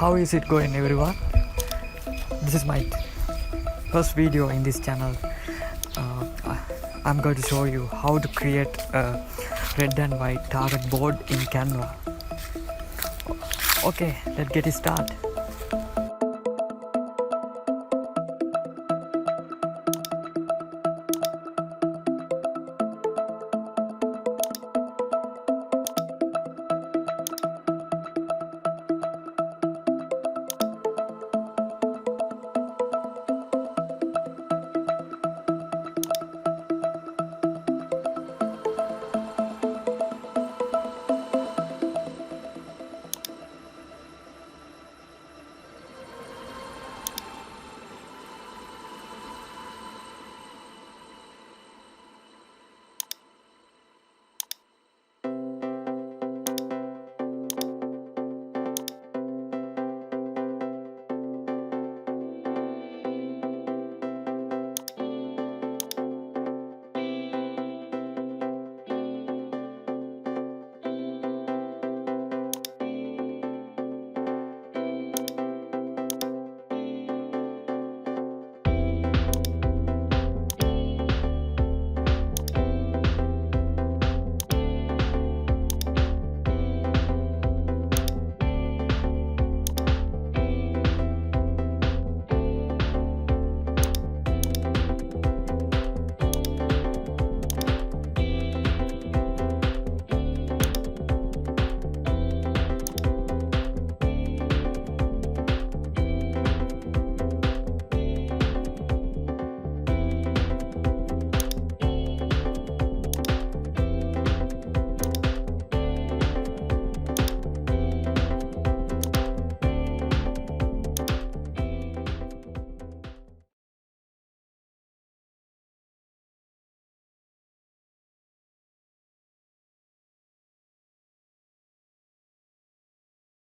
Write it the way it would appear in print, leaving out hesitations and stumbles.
How is it going, everyone? This is my first video in this channel. I'm going to show you how to create a red and white target board in Canva. Okay, let's get it started.